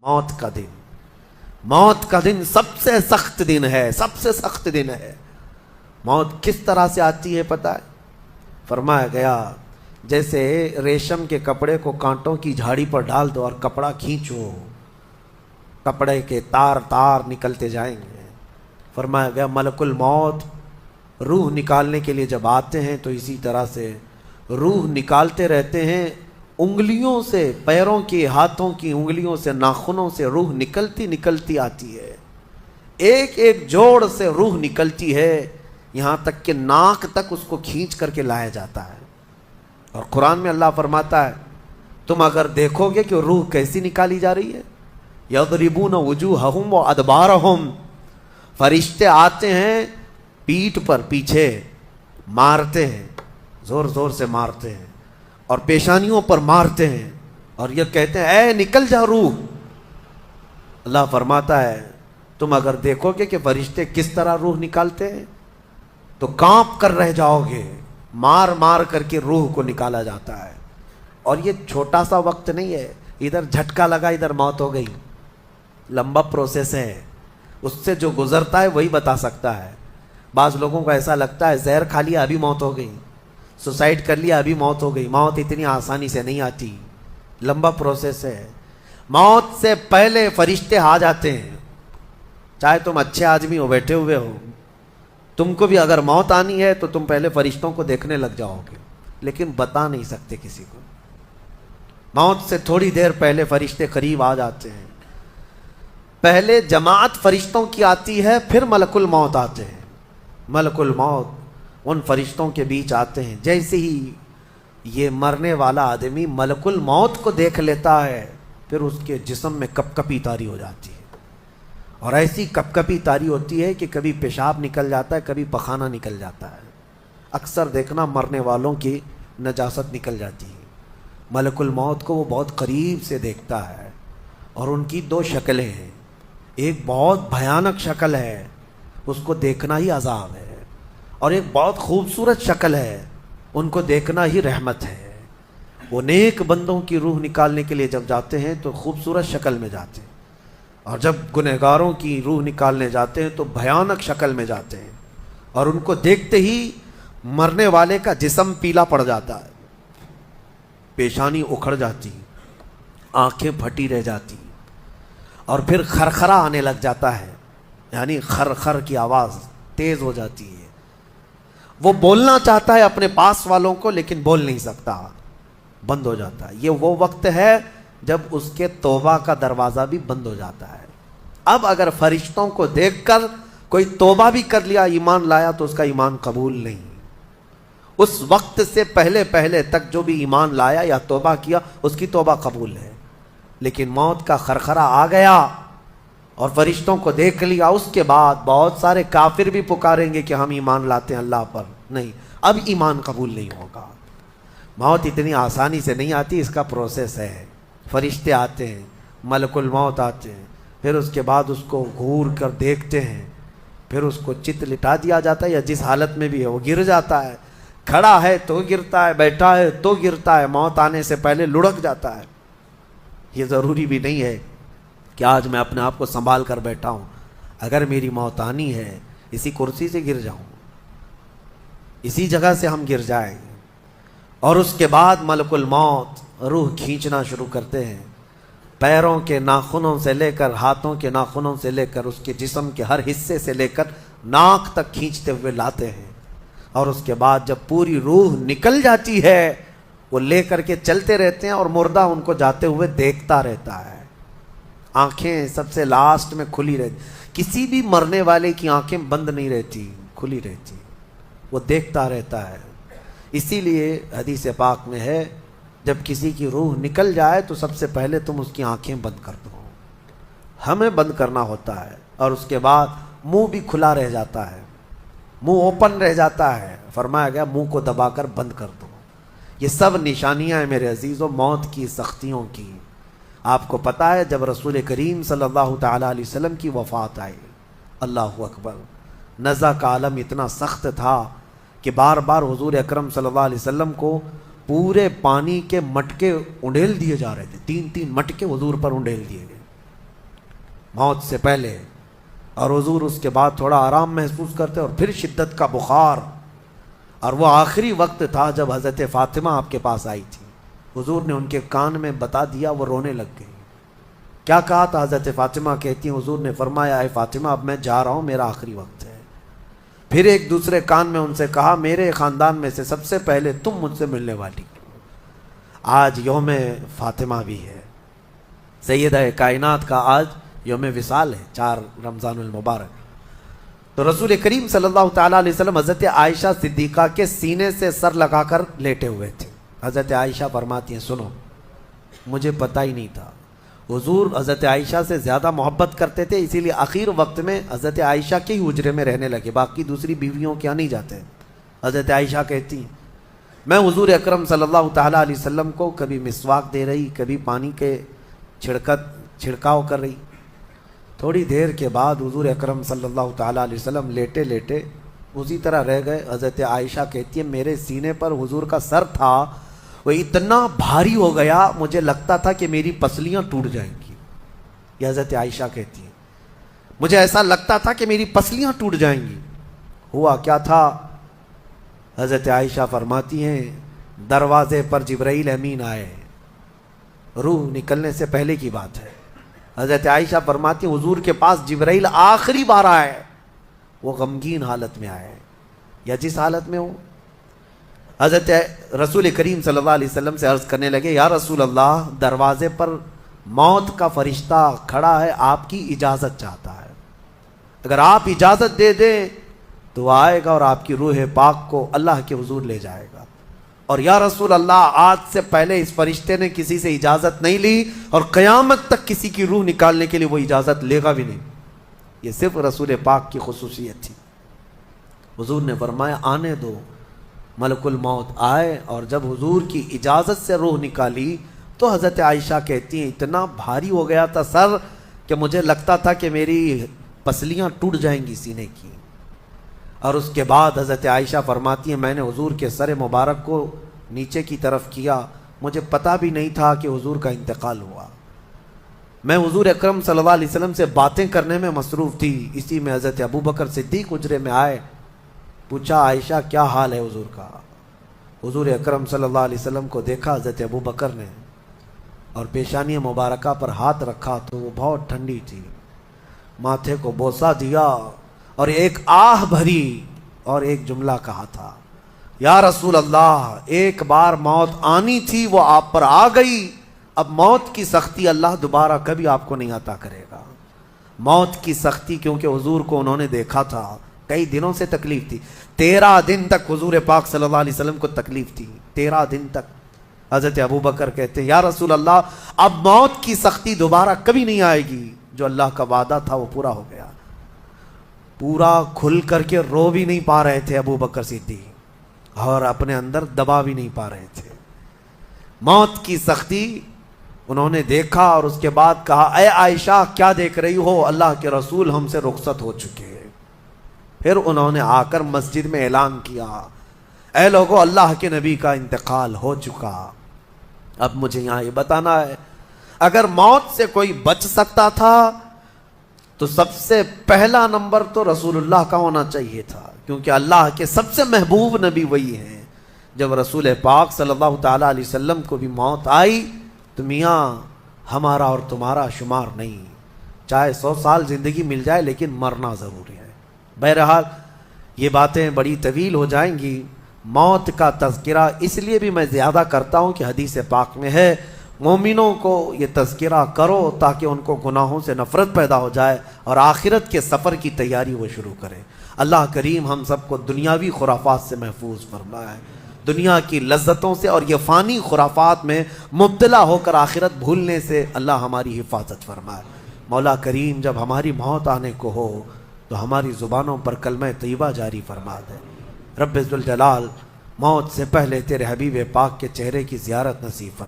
موت کا دن، موت کا دن سب سے سخت دن ہے، سب سے سخت دن ہے۔ موت کس طرح سے آتی ہے پتہ ہے؟ فرمایا گیا جیسے ریشم کے کپڑے کو کانٹوں کی جھاڑی پر ڈال دو اور کپڑا کھینچو، کپڑے کے تار تار نکلتے جائیں گے۔ فرمایا گیا ملک الموت روح نکالنے کے لیے جب آتے ہیں تو اسی طرح سے روح نکالتے رہتے ہیں، انگلیوں سے، پیروں کی، ہاتھوں کی انگلیوں سے، ناخنوں سے روح نکلتی نکلتی آتی ہے، ایک ایک جوڑ سے روح نکلتی ہے، یہاں تک کہ ناک تک اس کو کھینچ کر کے لایا جاتا ہے۔ اور قرآن میں اللہ فرماتا ہے تم اگر دیکھو گے کہ روح کیسی نکالی جا رہی ہے، یضربون وجوہہم وادبارہم، فرشتے آتے ہیں پیٹھ پر، پیچھے مارتے ہیں، زور زور سے مارتے ہیں اور پیشانیوں پر مارتے ہیں اور یہ کہتے ہیں اے نکل جا روح۔ اللہ فرماتا ہے تم اگر دیکھو گے کہ فرشتے کس طرح روح نکالتے ہیں تو کانپ کر رہ جاؤ گے، مار مار کر کے روح کو نکالا جاتا ہے۔ اور یہ چھوٹا سا وقت نہیں ہے، ادھر جھٹکا لگا ادھر موت ہو گئی، لمبا پروسیس ہے، اس سے جو گزرتا ہے وہی بتا سکتا ہے۔ بعض لوگوں کو ایسا لگتا ہے زہر کھا لیا ابھی موت ہو گئی، سوسائڈ کر لیا ابھی موت ہو گئی۔ موت اتنی آسانی سے نہیں آتی، لمبا پروسیس ہے۔ موت سے پہلے فرشتے آ جاتے ہیں، چاہے تم اچھے آدمی ہو، بیٹھے ہوئے ہو، تم کو بھی اگر موت آنی ہے تو تم پہلے فرشتوں کو دیکھنے لگ جاؤ گے، لیکن بتا نہیں سکتے کسی کو۔ موت سے تھوڑی دیر پہلے فرشتے قریب آ جاتے ہیں، پہلے جماعت فرشتوں کی آتی ہے، پھر ملک الموت آتے ہیں۔ ملک الموت ان فرشتوں کے بیچ آتے ہیں، جیسے ہی یہ مرنے والا آدمی ملک الموت کو دیکھ لیتا ہے پھر اس کے جسم میں کپ کپی طاری ہو جاتی ہے، اور ایسی کپ کپی طاری ہوتی ہے کہ کبھی پیشاب نکل جاتا ہے، کبھی پخانہ نکل جاتا ہے۔ اکثر دیکھنا مرنے والوں کی نجاست نکل جاتی ہے۔ ملک الموت کو وہ بہت قریب سے دیکھتا ہے، اور ان کی دو شکلیں ہیں، ایک بہت بھیانک شکل ہے، اس کو دیکھنا ہی عذاب ہے، اور ایک بہت خوبصورت شکل ہے، ان کو دیکھنا ہی رحمت ہے۔ وہ نیک بندوں کی روح نکالنے کے لیے جب جاتے ہیں تو خوبصورت شکل میں جاتے ہیں، اور جب گنہگاروں کی روح نکالنے جاتے ہیں تو بھیانک شکل میں جاتے ہیں، اور ان کو دیکھتے ہی مرنے والے کا جسم پیلا پڑ جاتا ہے، پیشانی اکھڑ جاتی، آنکھیں پھٹی رہ جاتی، اور پھر خرخرا آنے لگ جاتا ہے، یعنی خر خر کی آواز تیز ہو جاتی ہے۔ وہ بولنا چاہتا ہے اپنے پاس والوں کو لیکن بول نہیں سکتا، بند ہو جاتا ہے۔ یہ وہ وقت ہے جب اس کے توبہ کا دروازہ بھی بند ہو جاتا ہے۔ اب اگر فرشتوں کو دیکھ کر کوئی توبہ بھی کر لیا، ایمان لایا، تو اس کا ایمان قبول نہیں۔ اس وقت سے پہلے پہلے تک جو بھی ایمان لایا یا توبہ کیا اس کی توبہ قبول ہے، لیکن موت کا خرخرا آ گیا اور فرشتوں کو دیکھ لیا، اس کے بعد بہت سارے کافر بھی پکاریں گے کہ ہم ایمان لاتے ہیں اللہ پر، نہیں، اب ایمان قبول نہیں ہوگا۔ موت اتنی آسانی سے نہیں آتی، اس کا پروسیس ہے۔ فرشتے آتے ہیں، ملک الموت آتے ہیں، پھر اس کے بعد اس کو گھور کر دیکھتے ہیں، پھر اس کو چت لٹا دیا جاتا ہے، یا جس حالت میں بھی ہے وہ گر جاتا ہے، کھڑا ہے تو گرتا ہے، بیٹھا ہے تو گرتا ہے، موت آنے سے پہلے لڑک جاتا ہے۔ یہ ضروری بھی نہیں ہے کہ آج میں اپنے آپ کو سنبھال کر بیٹھا ہوں، اگر میری موت آنی ہے اسی کرسی سے گر جاؤں، اسی جگہ سے ہم گر جائیں گے۔ اور اس کے بعد ملک الموت روح کھینچنا شروع کرتے ہیں، پیروں کے ناخنوں سے لے کر، ہاتھوں کے ناخنوں سے لے کر، اس کے جسم کے ہر حصے سے لے کر ناک تک کھینچتے ہوئے لاتے ہیں، اور اس کے بعد جب پوری روح نکل جاتی ہے وہ لے کر کے چلتے رہتے ہیں، اور مردہ ان کو جاتے ہوئے دیکھتا رہتا ہے۔ آنکھیں سب سے لاسٹ میں کھلی رہتی، کسی بھی مرنے والے کی آنکھیں بند نہیں رہتی، کھلی رہتی، وہ دیکھتا رہتا ہے۔ اسی لیے حدیث پاک میں ہے جب کسی کی روح نکل جائے تو سب سے پہلے تم اس کی آنکھیں بند کر دو، ہمیں بند کرنا ہوتا ہے، اور اس کے بعد منہ بھی کھلا رہ جاتا ہے، منہ اوپن رہ جاتا ہے، فرمایا گیا منہ کو دبا کر بند کر دو۔ یہ سب نشانیاں ہیں میرے عزیزوں موت کی، سختیوں کی۔ آپ کو پتہ ہے جب رسول کریم صلی اللہ تعالیٰ علیہ وسلم کی وفات آئی، اللہ اکبر، نزع کا عالم اتنا سخت تھا کہ بار بار حضور اکرم صلی اللہ علیہ وسلم کو پورے پانی کے مٹکے انڈیل دیے جا رہے تھے، 3 مٹکے حضور پر انڈیل دیے گئے، موت سے پہلے، اور حضور اس کے بعد تھوڑا آرام محسوس کرتے اور پھر شدت کا بخار، اور وہ آخری وقت تھا جب حضرت فاطمہ آپ کے پاس آئی تھی، حضور نے ان کے کان میں بتا دیا، وہ رونے لگ گئی۔ کیا کہا تھا؟ حضرت فاطمہ کہتی ہیں حضور نے فرمایا اے فاطمہ اب میں جا رہا ہوں، میرا آخری وقت ہے۔ پھر ایک دوسرے کان میں ان سے کہا میرے خاندان میں سے سب سے پہلے تم مجھ سے ملنے والی۔ آج یوم فاطمہ بھی ہے، سیدہ کائنات کا آج یوم وصال ہے، 4 رمضان المبارک۔ تو رسول کریم صلی اللہ تعالیٰ علیہ وسلم حضرت عائشہ صدیقہ کے سینے سے سر لگا کر لیٹے ہوئے تھے۔ حضرت عائشہ فرماتی ہیں سنو، مجھے پتہ ہی نہیں تھا، حضور حضرت عائشہ سے زیادہ محبت کرتے تھے، اسی لیے آخر وقت میں حضرت عائشہ کے ہی حجرے میں رہنے لگے، باقی دوسری بیویوں کیا نہیں جاتے۔ حضرت عائشہ کہتی ہیں میں حضور اکرم صلی اللہ تعالیٰ علیہ وسلم کو کبھی مسواک دے رہی، کبھی پانی کے چھڑکاؤ کر رہی۔ تھوڑی دیر کے بعد حضور اکرم صلی اللہ تعالیٰ علیہ وسلم لیٹے لیٹے اسی طرح رہ گئے۔ حضرت عائشہ کہتی ہے میرے سینے پر حضور کا سر تھا، وہ اتنا بھاری ہو گیا مجھے لگتا تھا کہ میری پسلیاں ٹوٹ جائیں گی۔ یہ حضرت عائشہ کہتی ہیں مجھے ایسا لگتا تھا کہ میری پسلیاں ٹوٹ جائیں گی۔ ہوا کیا تھا؟ حضرت عائشہ فرماتی ہیں دروازے پر جبرائیل امین آئے، روح نکلنے سے پہلے کی بات ہے۔ حضرت عائشہ فرماتی ہیں حضور کے پاس جبرائیل آخری بار آئے، وہ غمگین حالت میں آئے یا جس حالت میں ہو۔ حضرت رسول کریم صلی اللہ علیہ وسلم سے عرض کرنے لگے یا رسول اللہ دروازے پر موت کا فرشتہ کھڑا ہے، آپ کی اجازت چاہتا ہے، اگر آپ اجازت دے دیں تو وہ آئے گا اور آپ کی روح پاک کو اللہ کے حضور لے جائے گا۔ اور یا رسول اللہ آج سے پہلے اس فرشتے نے کسی سے اجازت نہیں لی اور قیامت تک کسی کی روح نکالنے کے لیے وہ اجازت لے گا بھی نہیں۔ یہ صرف رسول پاک کی خصوصیت تھی۔ حضور نے فرمایا آنے دو، ملک الموت آئے، اور جب حضور کی اجازت سے روح نکالی تو حضرت عائشہ کہتی ہیں اتنا بھاری ہو گیا تھا سر کہ مجھے لگتا تھا کہ میری پسلیاں ٹوٹ جائیں گی سینے کی۔ اور اس کے بعد حضرت عائشہ فرماتی ہیں میں نے حضور کے سر مبارک کو نیچے کی طرف کیا، مجھے پتہ بھی نہیں تھا کہ حضور کا انتقال ہوا۔ میں حضور اکرم صلی اللہ علیہ وسلم سے باتیں کرنے میں مصروف تھی، اسی میں حضرت ابوبکر صدیق حجرے میں آئے، پوچھا عائشہ کیا حال ہے حضور کا؟ حضور اکرم صلی اللہ علیہ وسلم کو دیکھا حضرت ابوبکر نے اور پیشانی مبارکہ پر ہاتھ رکھا تو وہ بہت ٹھنڈی تھی، ماتھے کو بوسہ دیا اور ایک آہ بھری اور ایک جملہ کہا تھا یا رسول اللہ ایک بار موت آنی تھی وہ آپ پر آ گئی، اب موت کی سختی اللہ دوبارہ کبھی آپ کو نہیں عطا کرے گا۔ موت کی سختی کیونکہ حضور کو انہوں نے دیکھا تھا، کئی دنوں سے تکلیف تھی، 13 دن تک حضور پاک صلی اللہ علیہ وسلم کو تکلیف تھی، 13 دن تک۔ حضرت ابوبکر کہتے ہیں یا رسول اللہ اب موت کی سختی دوبارہ کبھی نہیں آئے گی، جو اللہ کا وعدہ تھا وہ پورا ہو گیا۔ پورا کھل کر کے رو بھی نہیں پا رہے تھے ابوبکر صدیق اور اپنے اندر دبا بھی نہیں پا رہے تھے۔ موت کی سختی انہوں نے دیکھا اور اس کے بعد کہا اے عائشہ کیا دیکھ رہی ہو، اللہ کے رسول ہم سے رخصت ہو چکے ہیں۔ پھر انہوں نے آ کر مسجد میں اعلان کیا اے لوگو اللہ کے نبی کا انتقال ہو چکا۔ اب مجھے یہاں یہ بتانا ہے اگر موت سے کوئی بچ سکتا تھا تو سب سے پہلا نمبر تو رسول اللہ کا ہونا چاہیے تھا، کیونکہ اللہ کے سب سے محبوب نبی وہی ہیں۔ جب رسول پاک صلی اللہ تعالیٰ علیہ وسلم کو بھی موت آئی تو میاں ہمارا اور تمہارا شمار نہیں، چاہے 100 سال زندگی مل جائے لیکن مرنا ضروری ہے۔ بہرحال یہ باتیں بڑی طویل ہو جائیں گی، موت کا تذکرہ اس لیے بھی میں زیادہ کرتا ہوں کہ حدیث پاک میں ہے مومنوں کو یہ تذکرہ کرو تاکہ ان کو گناہوں سے نفرت پیدا ہو جائے اور آخرت کے سفر کی تیاری وہ شروع کریں۔ اللہ کریم ہم سب کو دنیاوی خرافات سے محفوظ فرمائے، دنیا کی لذتوں سے اور یہ فانی خرافات میں مبتلا ہو کر آخرت بھولنے سے اللہ ہماری حفاظت فرمائے۔ مولا کریم جب ہماری موت آنے کو ہو تو ہماری زبانوں پر کلمہ طیبہ جاری فرما دے۔ رب ذوالجلال موت سے پہلے تیرے حبیب پاک کے چہرے کی زیارت نصیب فرما۔